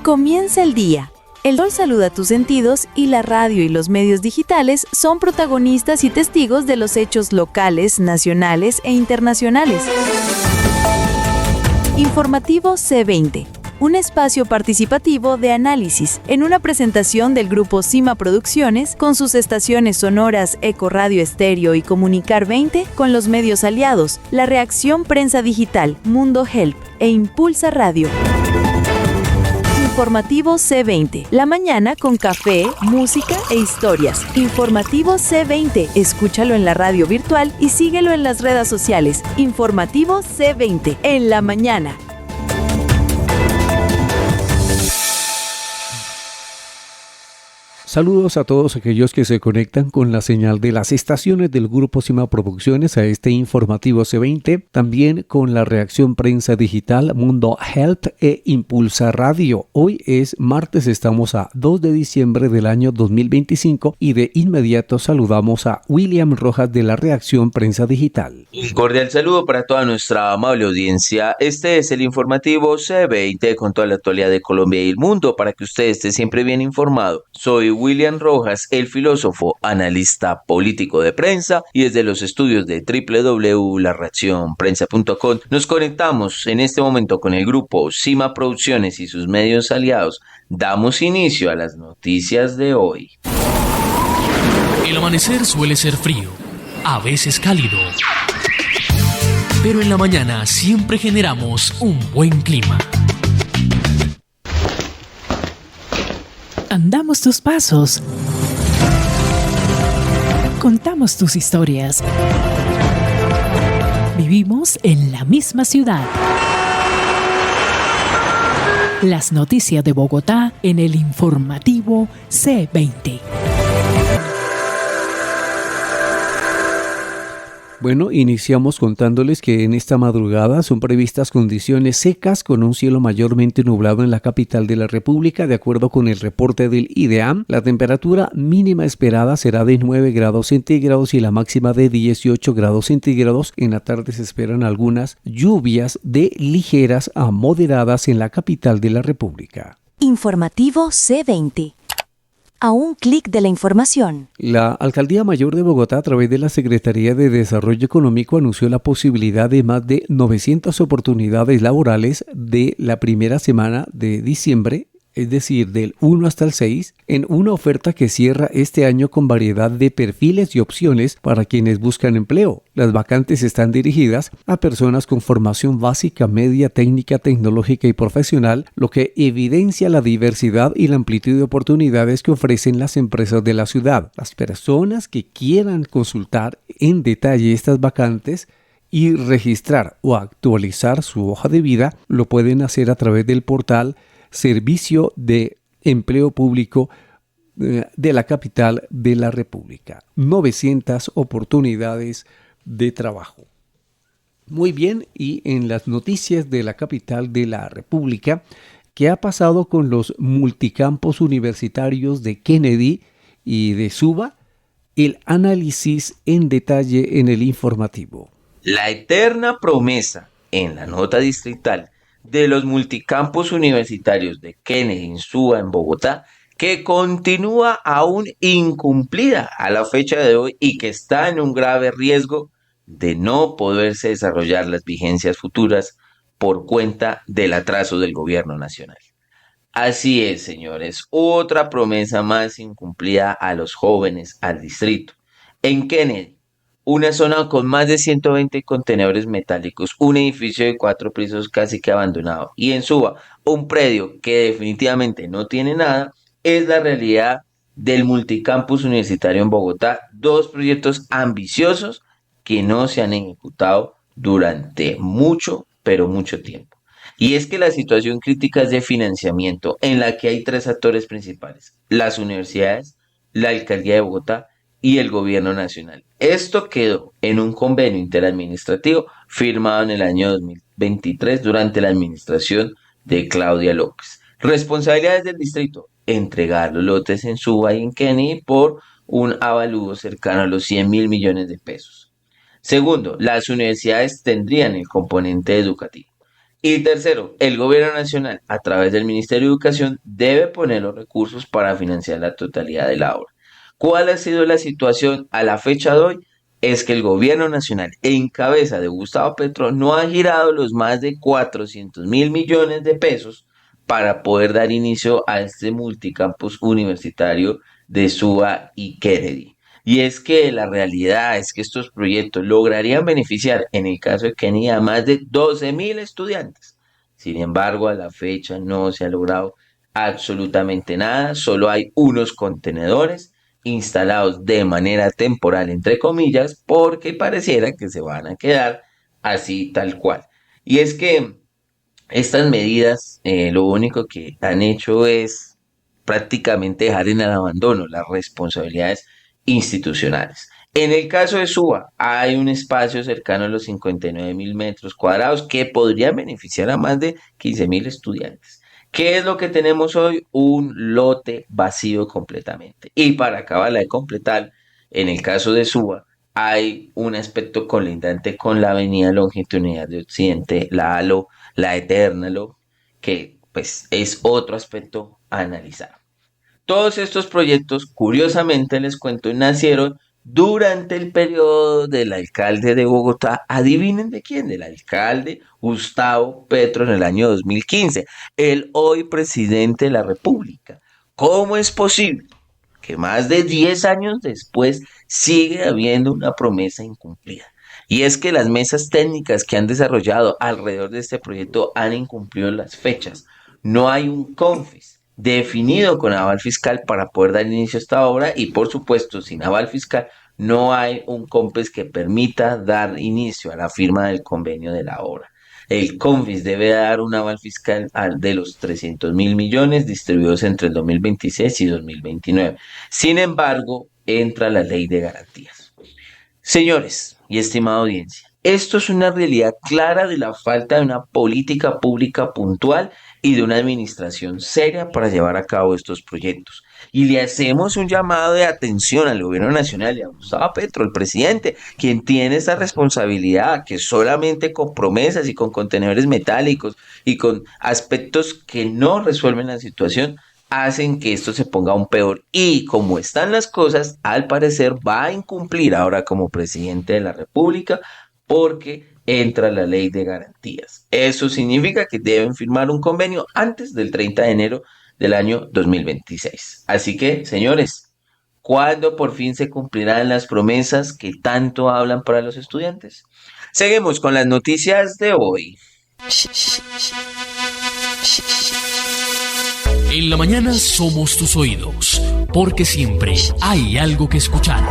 Comienza el día. El sol saluda tus sentidos y la radio y los medios digitales son protagonistas y testigos de los hechos locales, nacionales e internacionales. Informativo C20. Un espacio participativo de análisis en una presentación del grupo Cima Producciones con sus estaciones sonoras Eco Radio Estéreo y Comunicar 20 con los medios aliados, La Reacción Prensa Digital, Mundo Help e Impulsa Radio. Informativo C20. La mañana con café, música e historias. Informativo C20. Escúchalo en la radio virtual y síguelo en las redes sociales. Informativo C20. En la mañana. Saludos a todos aquellos que se conectan con la señal de las estaciones del Grupo Cima Producciones a este informativo C20, también con la Reacción Prensa Digital, Mundo Health e Impulsa Radio. Hoy es martes, estamos a 2 de diciembre del año 2025 y de inmediato saludamos a William Rojas de la Reacción Prensa Digital. Un cordial saludo para toda nuestra amable audiencia. Este es el informativo C20 con toda la actualidad de Colombia y el mundo para que usted esté siempre bien informado. Soy William Rojas, el filósofo, analista político de prensa, y desde los estudios de www.lareaccionprensa.com nos conectamos en este momento con el grupo Cima Producciones y sus medios aliados. Damos inicio a las noticias de hoy. El amanecer suele ser frío, a veces cálido, pero en la mañana siempre generamos un buen clima. Andamos tus pasos. Contamos tus historias. Vivimos en la misma ciudad. Las noticias de Bogotá en el informativo C20. Bueno, iniciamos contándoles que en esta madrugada son previstas condiciones secas con un cielo mayormente nublado en la capital de la República. De acuerdo con el reporte del IDEAM, la temperatura mínima esperada será de 9 grados centígrados y la máxima de 18 grados centígrados. En la tarde se esperan algunas lluvias de ligeras a moderadas en la capital de la República. Informativo C20. A un clic de la información. La Alcaldía Mayor de Bogotá, a través de la Secretaría de Desarrollo Económico, anunció la posibilidad de más de 900 oportunidades laborales de la primera semana de diciembre, es decir, del 1 hasta el 6, en una oferta que cierra este año con variedad de perfiles y opciones para quienes buscan empleo. Las vacantes están dirigidas a personas con formación básica, media, técnica, tecnológica y profesional, lo que evidencia la diversidad y la amplitud de oportunidades que ofrecen las empresas de la ciudad. Las personas que quieran consultar en detalle estas vacantes y registrar o actualizar su hoja de vida, lo pueden hacer a través del portal Servicio de Empleo Público de la capital de la República. 900 oportunidades de trabajo. Muy bien, y en las noticias de la capital de la República, ¿qué ha pasado con los multicampos universitarios de Kennedy y de Suba? El análisis en detalle en el informativo. La eterna promesa en la nota distrital de los multicampos universitarios de Kennedy en Suba, en Bogotá, que continúa aún incumplida a la fecha de hoy y que está en un grave riesgo de no poderse desarrollar las vigencias futuras por cuenta del atraso del gobierno nacional. Así es, señores, otra promesa más incumplida a los jóvenes, al distrito. En Kennedy, una zona con más de 120 contenedores metálicos, un edificio de 4 pisos casi que abandonado, y en Suba, un predio que definitivamente no tiene nada, es la realidad del multicampus universitario en Bogotá. 2 proyectos ambiciosos que no se han ejecutado durante mucho, pero mucho tiempo. Y es que la situación crítica es de financiamiento, en la que hay 3 actores principales: las universidades, la alcaldía de Bogotá y el gobierno nacional. Esto quedó en un convenio interadministrativo firmado en el año 2023 durante la administración de Claudia López. Responsabilidades del distrito: entregar los lotes en Suba y en Kennedy por un avalúo cercano a los 100.000 millones de pesos. Segundo, las universidades tendrían el componente educativo. Y tercero, el gobierno nacional, a través del Ministerio de Educación, debe poner los recursos para financiar la totalidad de la obra. ¿Cuál ha sido la situación a la fecha de hoy? Es que el gobierno nacional, en cabeza de Gustavo Petro, no ha girado los más de 400.000 millones de pesos para poder dar inicio a este multicampus universitario de Suba y Kennedy. Y es que la realidad es que estos proyectos lograrían beneficiar, en el caso de Kennedy, a más de 12.000 estudiantes. Sin embargo, a la fecha no se ha logrado absolutamente nada, solo hay unos contenedores instalados de manera temporal, entre comillas, porque pareciera que se van a quedar así tal cual. Y es que estas medidas lo único que han hecho es prácticamente dejar en el abandono las responsabilidades institucionales. En el caso de Suba, hay un espacio cercano a los 59.000 metros cuadrados que podría beneficiar a más de 15.000 estudiantes. ¿Qué es lo que tenemos hoy? Un lote vacío completamente. Y para acabarla de completar, en el caso de Suba, hay un aspecto colindante con la avenida Longitudinal de Occidente, la ALO, la Eternalo, que pues es otro aspecto a analizar. Todos estos proyectos, curiosamente les cuento, nacieron durante el periodo del alcalde de Bogotá. Adivinen de quién, del alcalde Gustavo Petro en el año 2015, el hoy presidente de la República. ¿Cómo es posible que más de 10 años después sigue habiendo una promesa incumplida? Y es que las mesas técnicas que han desarrollado alrededor de este proyecto han incumplido las fechas. No hay un CONFES definido con aval fiscal para poder dar inicio a esta obra y por supuesto sin aval fiscal no hay un CONFES que permita dar inicio a la firma del convenio de la obra. El CONFES debe dar un aval fiscal de los 300.000 millones distribuidos entre el 2026 y 2029. Sin embargo, entra la ley de garantías. Señores y estimada audiencia, esto es una realidad clara de la falta de una política pública puntual y de una administración seria para llevar a cabo estos proyectos. Y le hacemos un llamado de atención al gobierno nacional y a Gustavo Petro, el presidente, quien tiene esa responsabilidad que solamente con promesas y con contenedores metálicos y con aspectos que no resuelven la situación, hacen que esto se ponga aún peor. Y como están las cosas, al parecer va a incumplir ahora como presidente de la República porque entra la ley de garantías. Eso significa que deben firmar un convenio antes del 30 de enero del año 2026. Así que, señores, ¿cuándo por fin se cumplirán las promesas que tanto hablan para los estudiantes? Seguimos con las noticias de hoy. En la mañana somos tus oídos, porque siempre hay algo que escuchar.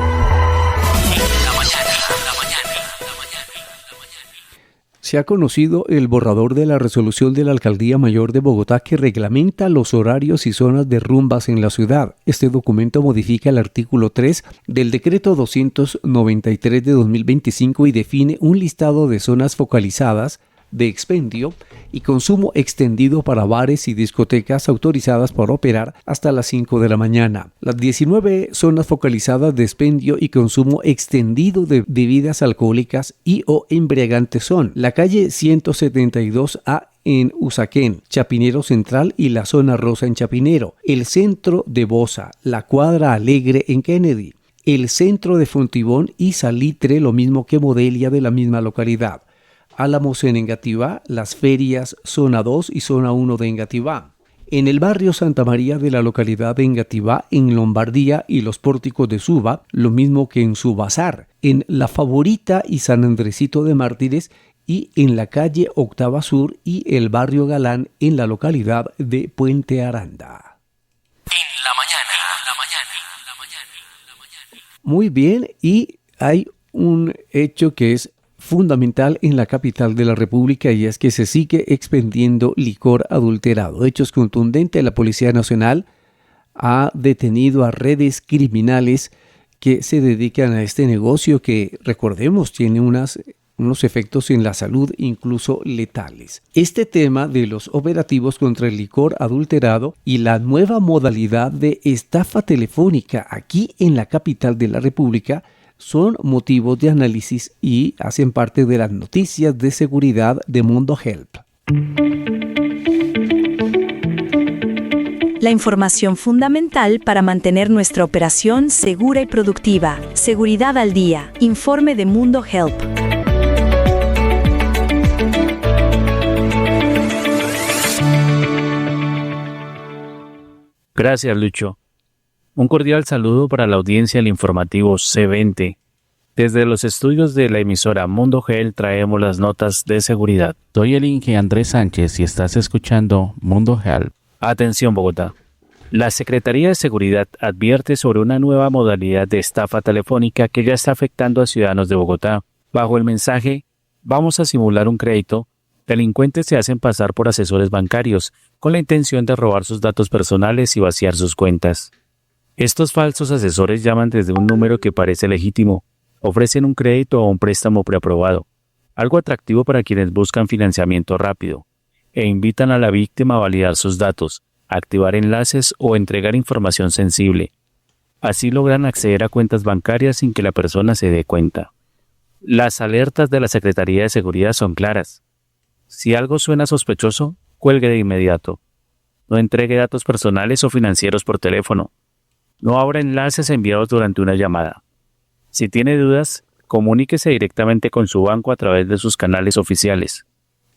Se ha conocido el borrador de la resolución de la Alcaldía Mayor de Bogotá que reglamenta los horarios y zonas de rumbas en la ciudad. Este documento modifica el artículo 3 del Decreto 293 de 2025 y define un listado de zonas focalizadas de expendio y consumo extendido para bares y discotecas autorizadas para operar hasta las 5 de la mañana. Las 19 zonas focalizadas de expendio y consumo extendido de bebidas alcohólicas y o embriagantes son la calle 172A en Usaquén, Chapinero Central y la zona rosa en Chapinero, el centro de Bosa, la cuadra Alegre en Kennedy, el centro de Fontibón y Salitre, lo mismo que Modelia de la misma localidad. Álamos en Engativá, Las Ferias, Zona 2 y Zona 1 de Engativá. En el barrio Santa María de la localidad de Engativá, en Lombardía y los Pórticos de Suba, lo mismo que en Subazar, en La Favorita y San Andresito de Mártires y en la calle Octava Sur y el barrio Galán en la localidad de Puente Aranda. Muy bien, y hay un hecho que es fundamental en la capital de la República y es que se sigue expendiendo licor adulterado. Hechos contundentes, la Policía Nacional ha detenido a redes criminales que se dedican a este negocio que, recordemos, tiene unos efectos en la salud incluso letales. Este tema de los operativos contra el licor adulterado y la nueva modalidad de estafa telefónica aquí en la capital de la República son motivos de análisis y hacen parte de las noticias de seguridad de Mundo Help. La información fundamental para mantener nuestra operación segura y productiva. Seguridad al día. Informe de Mundo Help. Gracias, Lucho. Un cordial saludo para la audiencia del informativo C20. Desde los estudios de la emisora Mundo Gel traemos las notas de seguridad. Soy el Inge Andrés Sánchez y estás escuchando Mundo Gel. Atención, Bogotá. La Secretaría de Seguridad advierte sobre una nueva modalidad de estafa telefónica que ya está afectando a ciudadanos de Bogotá. Bajo el mensaje, vamos a simular un crédito, delincuentes se hacen pasar por asesores bancarios con la intención de robar sus datos personales y vaciar sus cuentas. Estos falsos asesores llaman desde un número que parece legítimo, ofrecen un crédito o un préstamo preaprobado, algo atractivo para quienes buscan financiamiento rápido, e invitan a la víctima a validar sus datos, activar enlaces o entregar información sensible. Así logran acceder a cuentas bancarias sin que la persona se dé cuenta. Las alertas de la Secretaría de Seguridad son claras. Si algo suena sospechoso, cuelgue de inmediato. No entregue datos personales o financieros por teléfono. No abra enlaces enviados durante una llamada. Si tiene dudas, comuníquese directamente con su banco a través de sus canales oficiales.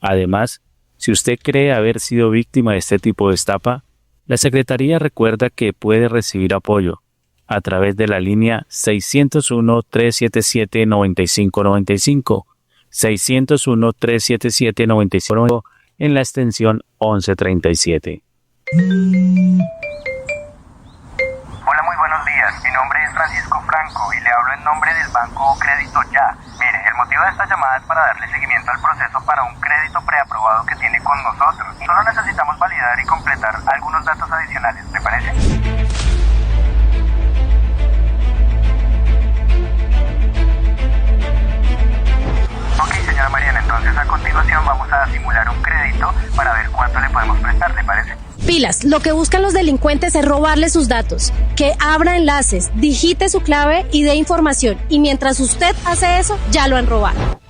Además, si usted cree haber sido víctima de este tipo de estafa, la Secretaría recuerda que puede recibir apoyo a través de la línea 601-377-9595, 601-377-9595 en la extensión 1137. Hola, muy buenos días. Mi nombre es Francisco Franco y le hablo en nombre del Banco Crédito Ya. Mire, el motivo de esta llamada es para darle seguimiento al proceso para un crédito preaprobado que tiene con nosotros. Solo necesitamos validar y completar algunos datos adicionales, ¿le parece? Ok, señora Mariana, entonces a continuación vamos a simular un crédito para ver cuánto le podemos prestar, ¿le parece? Pilas, lo que buscan los delincuentes es robarle sus datos, que abra enlaces, digite su clave y dé información, y mientras usted hace eso, ya lo han robado.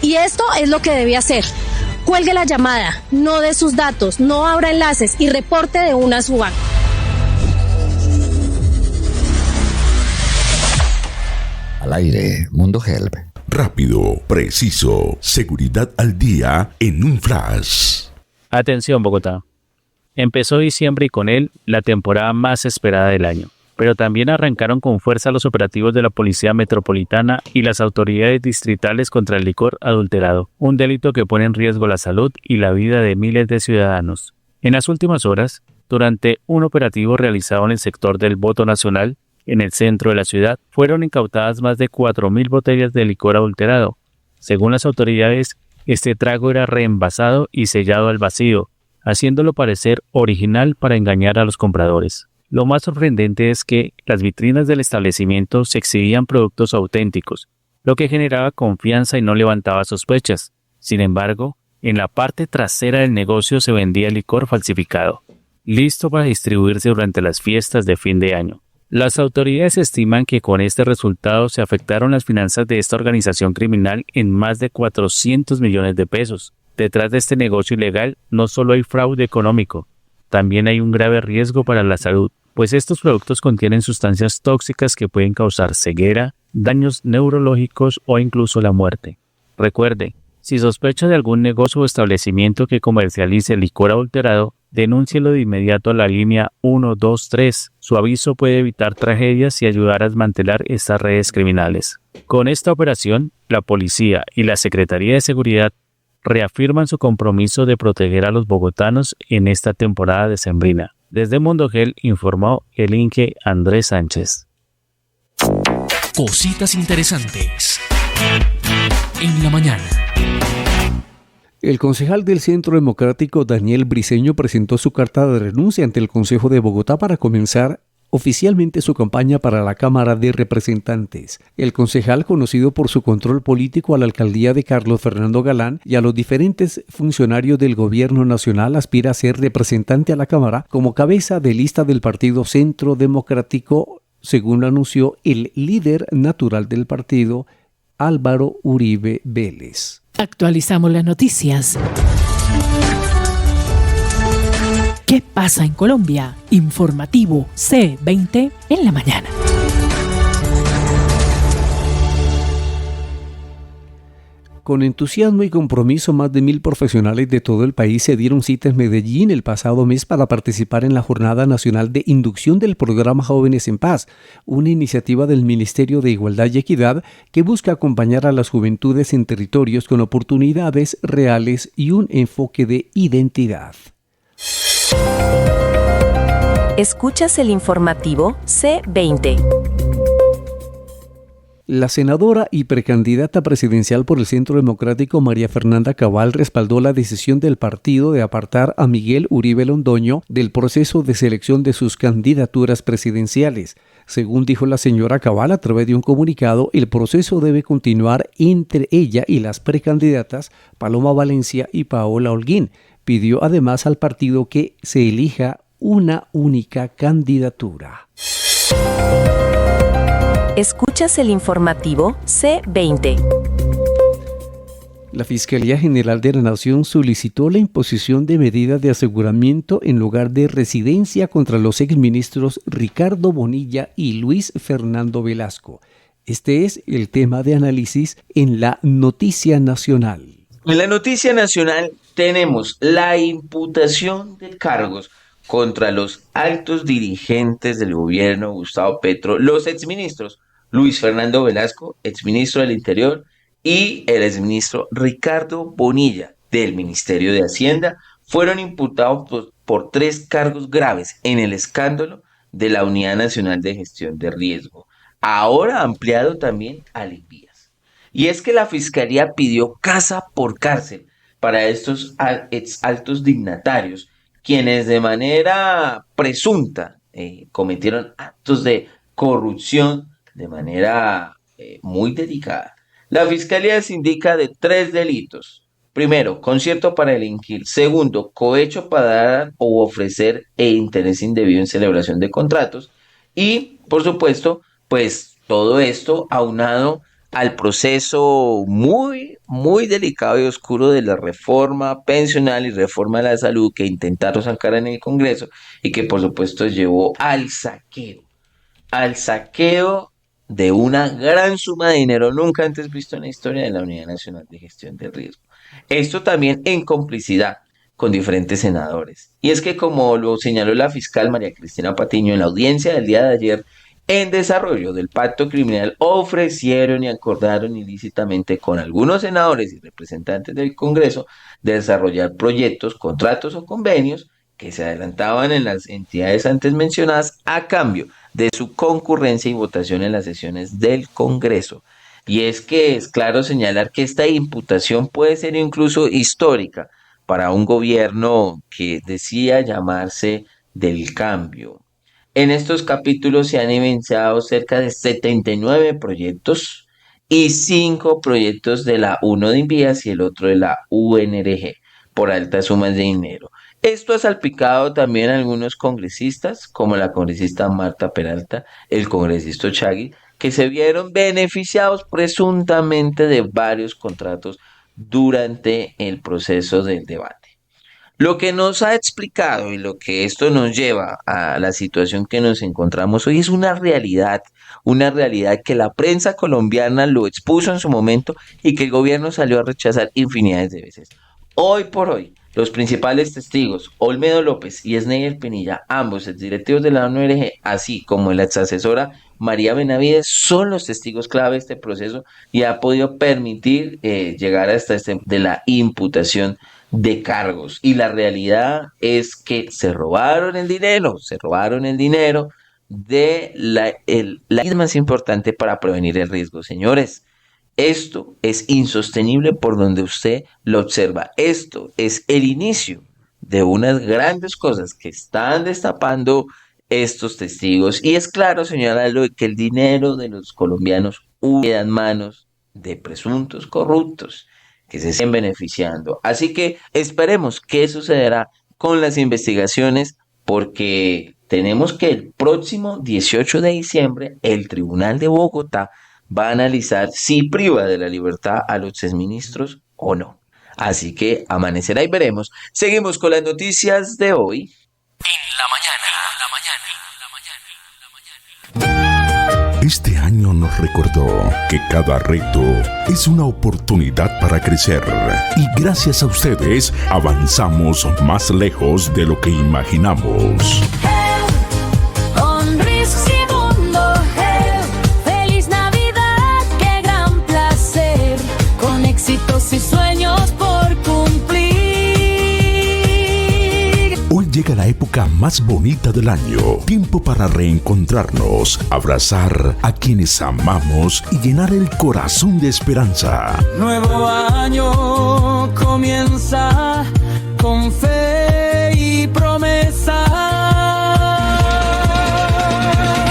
Y esto es lo que debe hacer. Cuelgue la llamada, no dé sus datos, no abra enlaces y reporte de una a su banco. Al aire, Mundo Help. Rápido, preciso, seguridad al día en un flash. Atención, Bogotá. Empezó diciembre y con él la temporada más esperada del año, pero también arrancaron con fuerza los operativos de la Policía Metropolitana y las autoridades distritales contra el licor adulterado, un delito que pone en riesgo la salud y la vida de miles de ciudadanos. En las últimas horas, durante un operativo realizado en el sector del Voto Nacional, en el centro de la ciudad, fueron incautadas más de 4.000 botellas de licor adulterado. Según las autoridades, este trago era reenvasado y sellado al vacío, haciéndolo parecer original para engañar a los compradores. Lo más sorprendente es que las vitrinas del establecimiento se exhibían productos auténticos, lo que generaba confianza y no levantaba sospechas. Sin embargo, en la parte trasera del negocio se vendía licor falsificado, listo para distribuirse durante las fiestas de fin de año. Las autoridades estiman que con este resultado se afectaron las finanzas de esta organización criminal en más de 400 millones de pesos. Detrás de este negocio ilegal no solo hay fraude económico, también hay un grave riesgo para la salud, pues estos productos contienen sustancias tóxicas que pueden causar ceguera, daños neurológicos o incluso la muerte. Recuerde, si sospecha de algún negocio o establecimiento que comercialice licor adulterado, denúncielo de inmediato a la línea 123. Su aviso puede evitar tragedias y ayudar a desmantelar estas redes criminales. Con esta operación, la policía y la Secretaría de Seguridad reafirman su compromiso de proteger a los bogotanos en esta temporada decembrina. Desde Mundo Gel informó el Inge Andrés Sánchez. Cositas interesantes en la mañana. El concejal del Centro Democrático Daniel Briceño presentó su carta de renuncia ante el Consejo de Bogotá para comenzar oficialmente su campaña para la Cámara de Representantes. El concejal, conocido por su control político a la alcaldía de Carlos Fernando Galán y a los diferentes funcionarios del gobierno nacional, aspira a ser representante a la Cámara como cabeza de lista del Partido Centro Democrático, según lo anunció el líder natural del partido, Álvaro Uribe Vélez. Actualizamos las noticias. ¿Qué pasa en Colombia? Informativo C20 en la mañana. Con entusiasmo y compromiso, más de 1.000 profesionales de todo el país se dieron cita en Medellín el pasado mes para participar en la Jornada Nacional de Inducción del Programa Jóvenes en Paz, una iniciativa del Ministerio de Igualdad y Equidad que busca acompañar a las juventudes en territorios con oportunidades reales y un enfoque de identidad. Escuchas el informativo C20. La senadora y precandidata presidencial por el Centro Democrático María Fernanda Cabal respaldó la decisión del partido de apartar a Miguel Uribe Londoño del proceso de selección de sus candidaturas presidenciales. Según dijo la señora Cabal a través de un comunicado, el proceso debe continuar entre ella y las precandidatas Paloma Valencia y Paola Holguín. Pidió además al partido que se elija una única candidatura. Escuchas el informativo C20. La Fiscalía General de la Nación solicitó la imposición de medidas de aseguramiento en lugar de residencia contra los exministros Ricardo Bonilla y Luis Fernando Velasco. Este es el tema de análisis en la Noticia Nacional. En la Noticia Nacional tenemos la imputación de cargos contra los altos dirigentes del gobierno Gustavo Petro, los exministros Luis Fernando Velasco, exministro del Interior, y el exministro Ricardo Bonilla del Ministerio de Hacienda, fueron imputados por 3 cargos graves en el escándalo de la Unidad Nacional de Gestión de Riesgo, ahora ampliado también a Livías. Y es que la Fiscalía pidió casa por cárcel para estos altos dignatarios, quienes de manera presunta cometieron actos de corrupción de manera muy dedicada. La Fiscalía les indica de 3 delitos. Primero, concierto para delinquir. Segundo, cohecho para dar o ofrecer interés indebido en celebración de contratos. Y, por supuesto, pues todo esto aunado al proceso muy, muy delicado y oscuro de la reforma pensional y reforma de la salud que intentaron sacar en el Congreso y que, por supuesto, llevó al saqueo de una gran suma de dinero nunca antes visto en la historia de la Unidad Nacional de Gestión del Riesgo. Esto también en complicidad con diferentes senadores. Y es que, como lo señaló la fiscal María Cristina Patiño en la audiencia del día de ayer, en desarrollo del pacto criminal ofrecieron y acordaron ilícitamente con algunos senadores y representantes del Congreso de desarrollar proyectos, contratos o convenios que se adelantaban en las entidades antes mencionadas a cambio de su concurrencia y votación en las sesiones del Congreso. Y es que es claro señalar que esta imputación puede ser incluso histórica para un gobierno que decía llamarse del cambio. En estos capítulos se han evidenciado cerca de 79 proyectos y 5 proyectos de la UNO de Invías y el otro de la UNRG por altas sumas de dinero. Esto ha salpicado también a algunos congresistas, como la congresista Marta Peralta, el congresista Chagui, que se vieron beneficiados presuntamente de varios contratos durante el proceso del debate. Lo que nos ha explicado y lo que esto nos lleva a la situación que nos encontramos hoy es una realidad que la prensa colombiana lo expuso en su momento y que el gobierno salió a rechazar infinidades de veces. Hoy por hoy, los principales testigos, Olmedo López y Esneider Pinilla, ambos exdirectivos de la ONG, así como la exasesora María Benavides, son los testigos clave de este proceso y ha podido permitir llegar hasta de la imputación de cargos. Y la realidad es que se robaron el dinero de la más importante para prevenir el riesgo. Señores, esto es insostenible por donde usted lo observa. Esto es el inicio de unas grandes cosas que están destapando estos testigos. Y es claro señalarlo que el dinero de los colombianos queda en manos de presuntos corruptos que se estén beneficiando. Así que esperemos qué sucederá con las investigaciones, porque tenemos que el próximo 18 de diciembre el Tribunal de Bogotá va a analizar si priva de la libertad a los exministros o no. Así que amanecerá y veremos. Seguimos con las noticias de hoy. Este año nos recordó que cada reto es una oportunidad para crecer y gracias a ustedes avanzamos más lejos de lo que imaginamos. Con risks y mundo Health, feliz Navidad, qué gran placer, con éxitos y sueños por cumplir. Hoy llega la época más bonita del año, tiempo para reencontrarnos, abrazar a quienes amamos y llenar el corazón de esperanza. Nuevo año comienza con fe y promesa.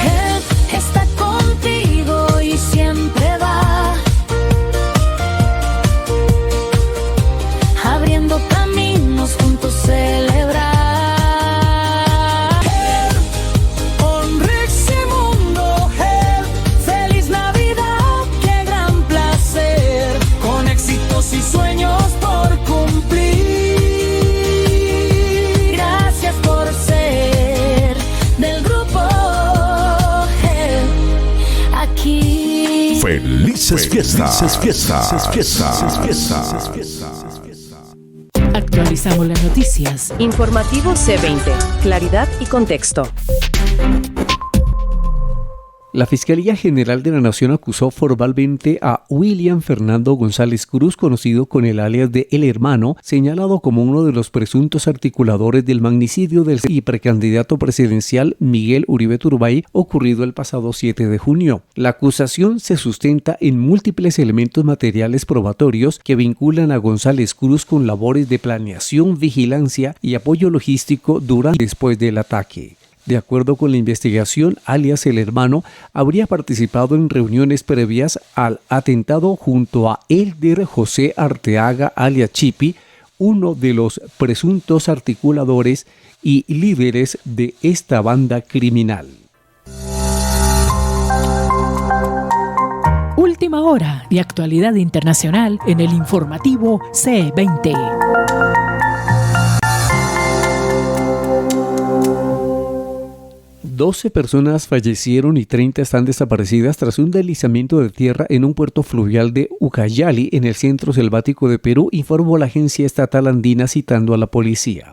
Él está contigo y siempre va abriendo caminos, juntos celebrar. Y sueños por cumplir. Gracias por ser del grupo Health aquí. ¡Felices fiestas! Actualizamos las noticias. Informativo C20. Claridad y contexto. La Fiscalía General de la Nación acusó formalmente a William Fernando González Cruz, conocido con el alias de El Hermano, señalado como uno de los presuntos articuladores del magnicidio del precandidato presidencial Miguel Uribe Turbay, ocurrido el pasado 7 de junio. La acusación se sustenta en múltiples elementos materiales probatorios que vinculan a González Cruz con labores de planeación, vigilancia y apoyo logístico durante y después del ataque. De acuerdo con la investigación, alias El Hermano habría participado en reuniones previas al atentado junto a Elder José Arteaga, alias Chipi, uno de los presuntos articuladores y líderes de esta banda criminal. Última hora de actualidad internacional en el informativo C20. Doce personas fallecieron y 30 están desaparecidas tras un deslizamiento de tierra en un puerto fluvial de Ucayali, en el centro selvático de Perú, informó la agencia estatal andina citando a la policía.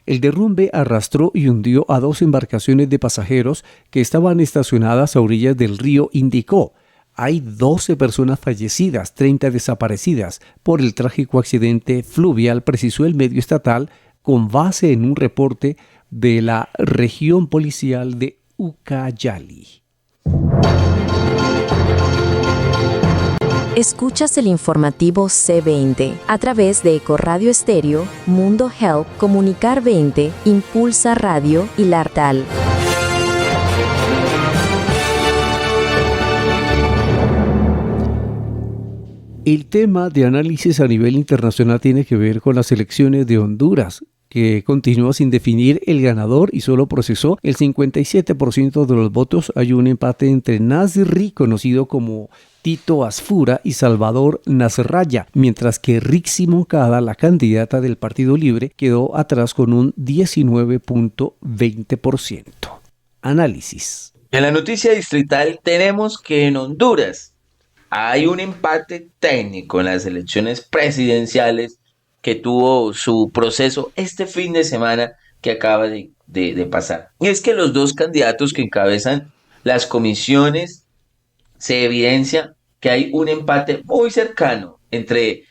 El derrumbe arrastró y hundió a 2 embarcaciones de pasajeros que estaban estacionadas a orillas del río Indicó. Hay 12 personas fallecidas, 30 desaparecidas por el trágico accidente fluvial, precisó el medio estatal con base en un reporte de la región policial de Ucayali. Escuchas el informativo C20 a través de Ecoradio Estéreo, Mundo Health, Comunicar 20, Impulsa Radio y Lartal. El tema de análisis a nivel internacional tiene que ver con las elecciones de Honduras, que continúa sin definir el ganador y solo procesó el 57% de los votos. Hay un empate entre Nasri, conocido como Tito Asfura, y Salvador Nasralla, mientras que Rixi Moncada, la candidata del Partido Libre, quedó atrás con un 19.20%. Análisis. En la noticia distrital tenemos que en Honduras hay un empate técnico en las elecciones presidenciales que tuvo su proceso este fin de semana que acaba de pasar. Y es que los dos candidatos que encabezan las comisiones se evidencia que hay un empate muy cercano entre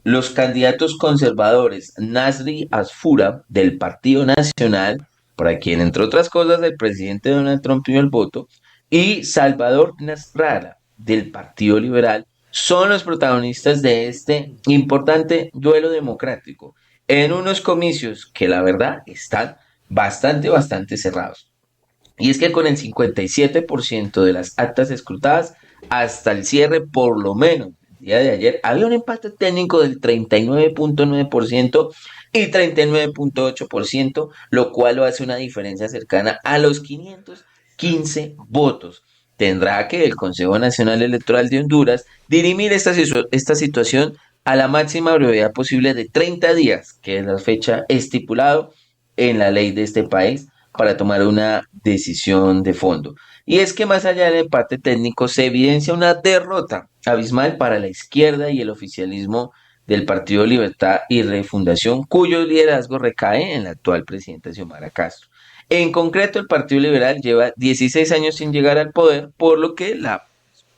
los candidatos conservadores Nasri Asfura del Partido Nacional, para quien entre otras cosas el presidente Donald Trump dio el voto, y Salvador Nasralla del Partido Liberal, son los protagonistas de este importante duelo democrático en unos comicios que la verdad están bastante cerrados. Y es que con el 57% de las actas escrutadas hasta el cierre, por lo menos el día de ayer, había un empate técnico del 39.9% y 39.8%, lo cual lo hace una diferencia cercana a los 515 votos. Tendrá que el Consejo Nacional Electoral de Honduras dirimir esta situación a la máxima brevedad posible de 30 días, que es la fecha estipulada en la ley de este país para tomar una decisión de fondo. Y es que más allá del empate técnico se evidencia una derrota abismal para la izquierda y el oficialismo del Partido Libertad y Refundación, cuyo liderazgo recae en la actual presidenta Xiomara Castro. En concreto, el Partido Liberal lleva 16 años sin llegar al poder, por lo que la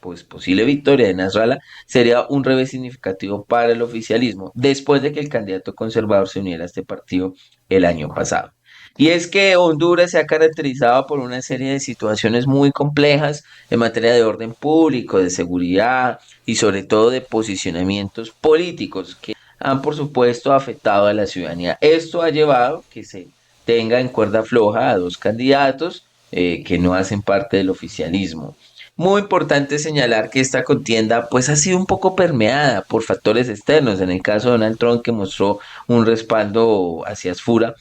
posible victoria de Nasrallah sería un revés significativo para el oficialismo, después de que el candidato conservador se uniera a este partido el año pasado. Y es que Honduras se ha caracterizado por una serie de situaciones muy complejas en materia de orden público, de seguridad y sobre todo de posicionamientos políticos que han por supuesto afectado a la ciudadanía. Esto ha llevado que se tenga en cuerda floja a dos candidatos que no hacen parte del oficialismo. Muy importante señalar que esta contienda pues ha sido un poco permeada por factores externos. En el caso de Donald Trump, que mostró un respaldo hacia Asfura,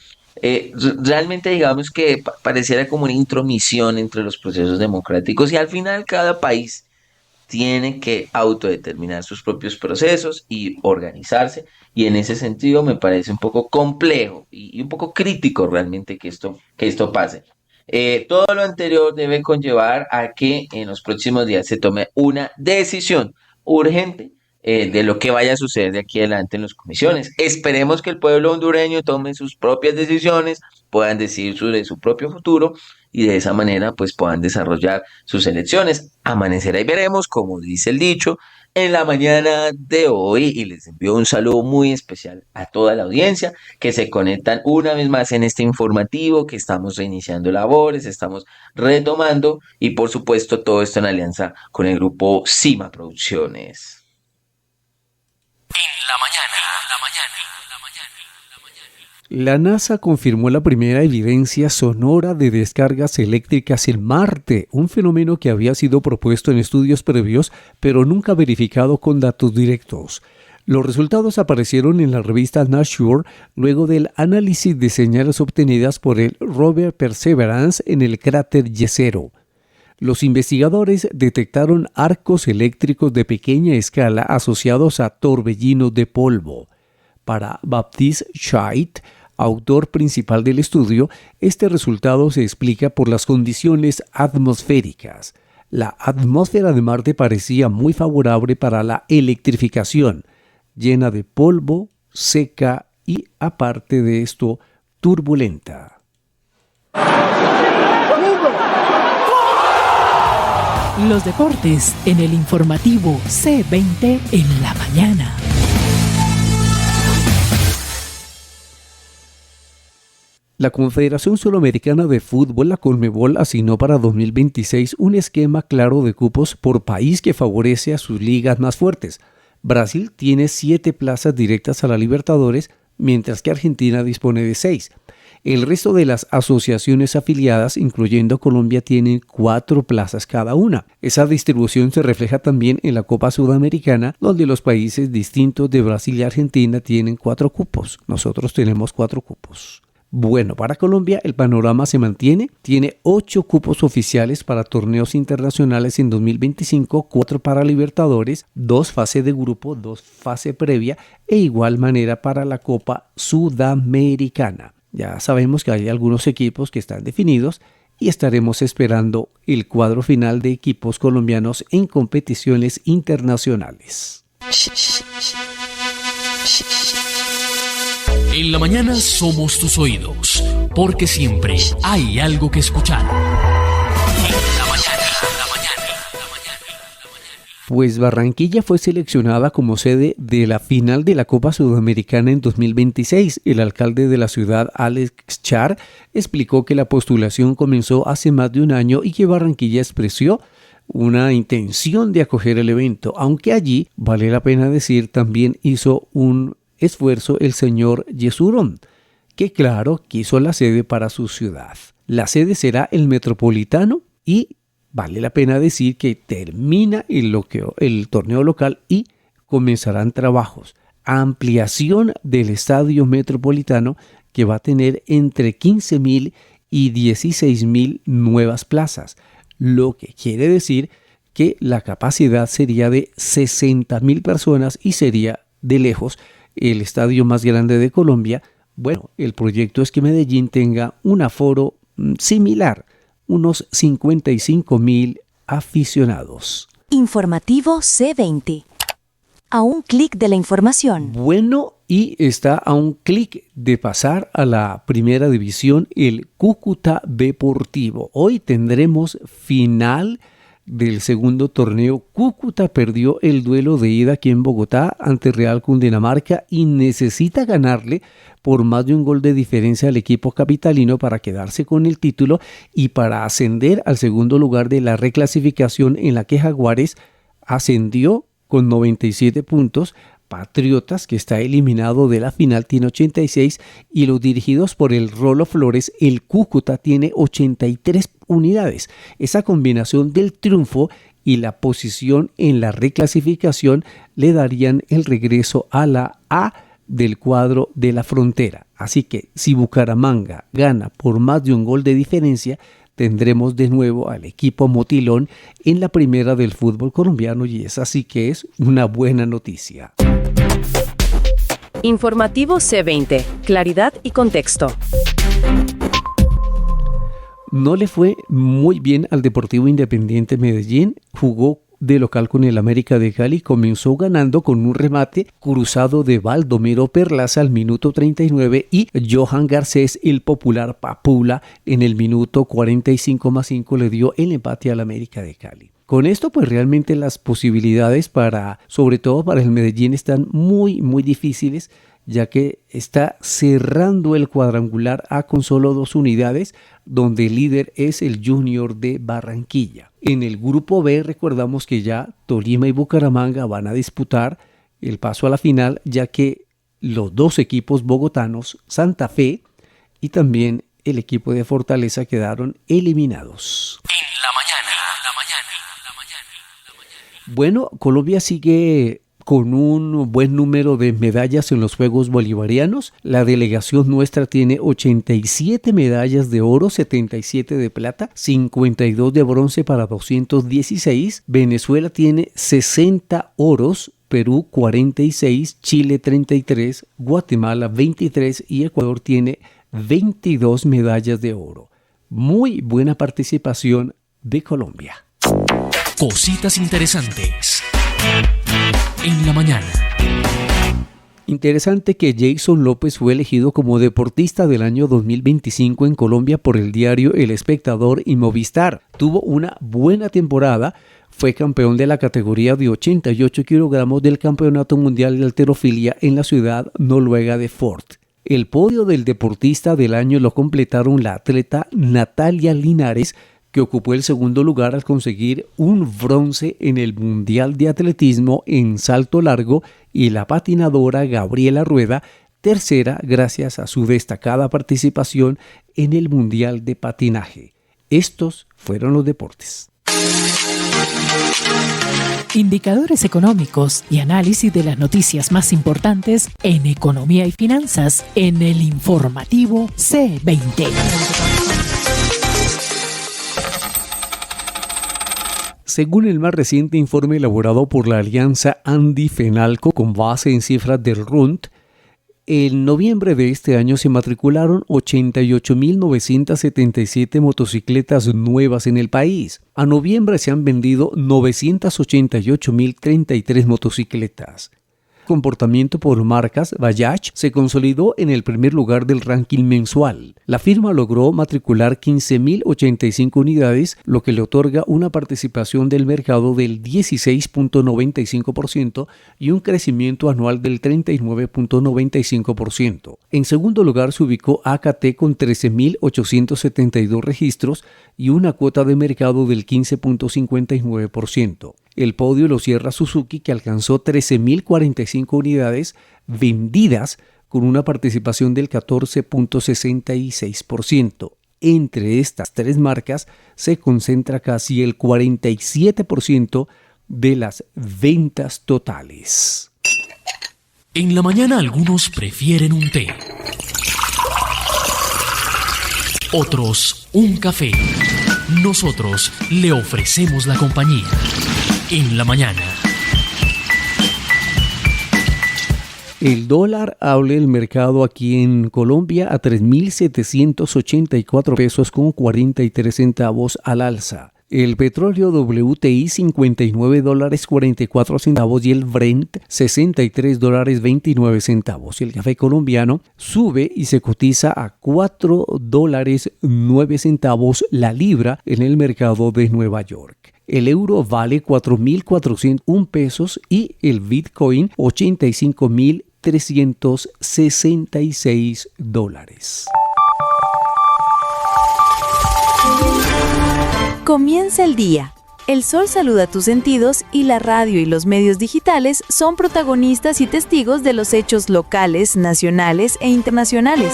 realmente digamos que pareciera como una intromisión entre los procesos democráticos, y al final cada país tiene que autodeterminar sus propios procesos y organizarse, y en ese sentido me parece un poco complejo y un poco crítico realmente que esto pase. Todo lo anterior debe conllevar a que en los próximos días se tome una decisión urgente de lo que vaya a suceder de aquí adelante en las comisiones. Esperemos que el pueblo hondureño tome sus propias decisiones, puedan decidir sobre su propio futuro y de esa manera pues puedan desarrollar sus elecciones. Amanecerá y veremos, como dice el dicho, en la mañana de hoy, y les envío un saludo muy especial a toda la audiencia que se conectan una vez más en este informativo, que estamos reiniciando labores, estamos retomando, y por supuesto todo esto en alianza con el grupo Cima Producciones. La NASA confirmó la primera evidencia sonora de descargas eléctricas en Marte, un fenómeno que había sido propuesto en estudios previos, pero nunca verificado con datos directos. Los resultados aparecieron en la revista Nature luego del análisis de señales obtenidas por el rover Perseverance en el cráter Jezero. Los investigadores detectaron arcos eléctricos de pequeña escala asociados a torbellinos de polvo. Para Baptiste Chait, autor principal del estudio, este resultado se explica por las condiciones atmosféricas. La atmósfera de Marte parecía muy favorable para la electrificación, llena de polvo, seca y, aparte de esto, turbulenta. Los deportes en el informativo C20 en la mañana. La Confederación Sudamericana de Fútbol, la Conmebol, asignó para 2026 un esquema claro de cupos por país que favorece a sus ligas más fuertes. Brasil tiene 7 plazas directas a la Libertadores, mientras que Argentina dispone de 6. El resto de las asociaciones afiliadas, incluyendo Colombia, tienen 4 plazas cada una. Esa distribución se refleja también en la Copa Sudamericana, donde los países distintos de Brasil y Argentina tienen 4 cupos. Nosotros tenemos 4 cupos. Bueno, para Colombia el panorama se mantiene. Tiene 8 cupos oficiales para torneos internacionales en 2025, 4 para Libertadores, 2 fase de grupo, 2 fase previa e igual manera para la Copa Sudamericana. Ya sabemos que hay algunos equipos que están definidos y estaremos esperando el cuadro final de equipos colombianos en competiciones internacionales. En la mañana somos tus oídos, porque siempre hay algo que escuchar. Pues Barranquilla fue seleccionada como sede de la final de la Copa Sudamericana en 2026. El alcalde de la ciudad, Alex Char, explicó que la postulación comenzó hace más de un año y que Barranquilla expresó una intención de acoger el evento, aunque allí, vale la pena decir, también hizo un esfuerzo el señor Yesurón, que claro, quiso la sede para su ciudad. La sede será el Metropolitano y vale la pena decir que termina el torneo local y comenzarán trabajos. Ampliación del estadio Metropolitano, que va a tener entre 15.000 y 16.000 nuevas plazas, lo que quiere decir que la capacidad sería de 60.000 personas y sería de lejos el estadio más grande de Colombia. Bueno, el proyecto es que Medellín tenga un aforo similar, unos 55.000 aficionados. Informativo C20. A un clic de la información. Bueno, y está a un clic de pasar a la primera división el Cúcuta Deportivo. Hoy tendremos final del segundo torneo. Cúcuta perdió el duelo de ida aquí en Bogotá ante Real Cundinamarca y necesita ganarle por más de un gol de diferencia al equipo capitalino para quedarse con el título y para ascender al segundo lugar de la reclasificación, en la que Jaguares ascendió con 97 puntos. Patriotas, que está eliminado de la final, tiene 86, y los dirigidos por el Rolo Flores, el Cúcuta, tiene 83 unidades. Esa combinación del triunfo y la posición en la reclasificación le darían el regreso a la A del cuadro de la Frontera. Así que si Bucaramanga gana por más de un gol de diferencia, tendremos de nuevo al equipo motilón en la primera del fútbol colombiano, y esa sí que es una buena noticia. Informativo C20. Claridad y contexto. No le fue muy bien al Deportivo Independiente Medellín. Jugó de local con el América de Cali, comenzó ganando con un remate cruzado de Baldomero Perlaza al minuto 39 y Johan Garcés, el popular Papula, en el minuto 45+5 le dio el empate al América de Cali. Con esto, pues realmente las posibilidades sobre todo para el Medellín, están muy difíciles, ya que está cerrando el cuadrangular A con solo 2 unidades, donde el líder es el Junior de Barranquilla. En el grupo B, recordamos que ya Tolima y Bucaramanga van a disputar el paso a la final, ya que los dos equipos bogotanos, Santa Fe y también el equipo de Fortaleza, quedaron eliminados. Bueno, Colombia sigue con un buen número de medallas en los Juegos Bolivarianos. La delegación nuestra tiene 87 medallas de oro, 77 de plata, 52 de bronce para 216. Venezuela tiene 60 oros, Perú 46, Chile 33, Guatemala 23 y Ecuador tiene 22 medallas de oro. Muy buena participación de Colombia. Cositas interesantes en la mañana. Interesante que Jason López fue elegido como deportista del año 2025 en Colombia por el diario El Espectador y Movistar. Tuvo una buena temporada, fue campeón de la categoría de 88 kilogramos del Campeonato Mundial de Halterofilia en la ciudad noruega de Fort. El podio del deportista del año lo completaron la atleta Natalia Linares, que ocupó el segundo lugar al conseguir un bronce en el Mundial de Atletismo en salto largo, y la patinadora Gabriela Rueda, tercera gracias a su destacada participación en el Mundial de Patinaje. Estos fueron los deportes. Indicadores económicos y análisis de las noticias más importantes en economía y finanzas en el Informativo C20. Según el más reciente informe elaborado por la Alianza Andi-Fenalco con base en cifras del RUNT, en noviembre de este año se matricularon 88.977 motocicletas nuevas en el país. A noviembre se han vendido 988.033 motocicletas. Comportamiento por marcas, Bajaj se consolidó en el primer lugar del ranking mensual. La firma logró matricular 15.085 unidades, lo que le otorga una participación del mercado del 16.95% y un crecimiento anual del 39.95%. En segundo lugar se ubicó AKT con 13.872 registros y una cuota de mercado del 15.59%. El podio lo cierra Suzuki, que alcanzó 13.045 unidades vendidas con una participación del 14.66%. Entre estas tres marcas se concentra casi el 47% de las ventas totales. En la mañana algunos prefieren un té, otros un café. Nosotros le ofrecemos la compañía. En la mañana. El dólar abre el mercado aquí en Colombia a 3.784 pesos con 43 centavos al alza. El petróleo WTI $59.44 y el Brent $63.29. Y el café colombiano sube y se cotiza a $4.09 la libra en el mercado de Nueva York. El euro vale 4.401 pesos y el Bitcoin $85.366. Comienza el día. El sol saluda tus sentidos y la radio y los medios digitales son protagonistas y testigos de los hechos locales, nacionales e internacionales.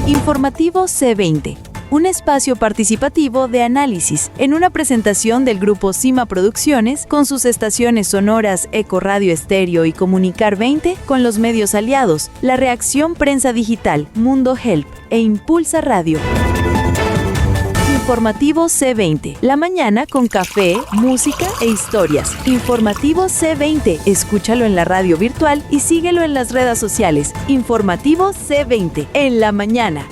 Informativo C20. Un espacio participativo de análisis en una presentación del grupo Cima Producciones con sus estaciones sonoras Eco Radio Estéreo y Comunicar 20 con los medios aliados, La Reacción Prensa Digital, Mundo Help e Impulsa Radio. Informativo C20, la mañana con café, música e historias. Informativo C20, escúchalo en la radio virtual y síguelo en las redes sociales. Informativo C20, en la mañana.